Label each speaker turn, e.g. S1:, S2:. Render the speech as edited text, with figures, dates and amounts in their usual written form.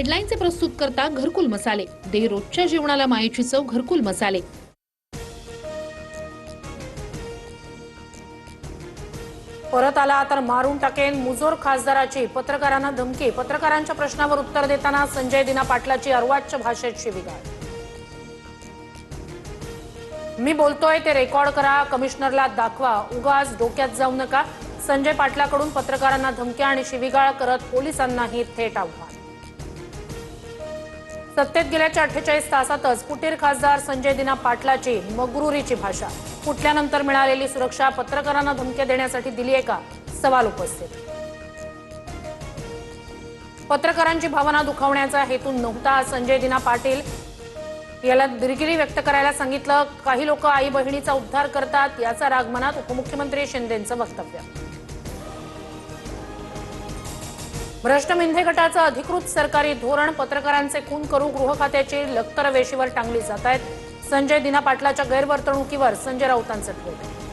S1: हेडलाईनचे प्रस्तुत करता घरकुल मसाले, दे रोजच्या जेवणाला मायेची चव घरकुल मसाले।
S2: परत आला तर मारून टाकेन, मुजोर खासदाराची पत्रकारांना धमकी। पत्रकारांच्या प्रश्नावर उत्तर देताना संजय दिना पाटलाची अर्वाच्य भाषेत शिवीगाळ। मी बोलतोय ते रेकॉर्ड करा, कमिशनरला दाखवा, उगाच डोक्यात जाऊ नका। संजय पाटलाकडून पत्रकारांना धमक्या आणि शिवीगाळ करत पोलिसांनाही थेट आव्हान। सत्तेत गेल्याच्या 48 तासातच कुटीर खासदार संजय दिना पाटलाची मगरुरीची भाषा। फुटल्यानंतर मिळालेली सुरक्षा पत्रकारांना धमक्या देण्यासाठी दिली आहे का, सवाल उपस्थित। पत्रकारांची भावना दुखावण्याचा हेतू नव्हता। संजय दिना पाटील याला दिलगिरी व्यक्त करायला सांगितलं। काही लोक आई बहिणीचा उद्धार करतात याचा राग मनात, उपमुख्यमंत्री शिंदेंचं वक्तव्य। भ्रष्ट मिंधे गटाचं अधिकृत सरकारी धोरण, पत्रकारांचे खून करू गृह खात्याची लखतर वेशीवर टांगली जात आहेत। संजय दिना पाटलाच्या गैरवर्तणुकीवर संजय राऊतांचे ट्विट।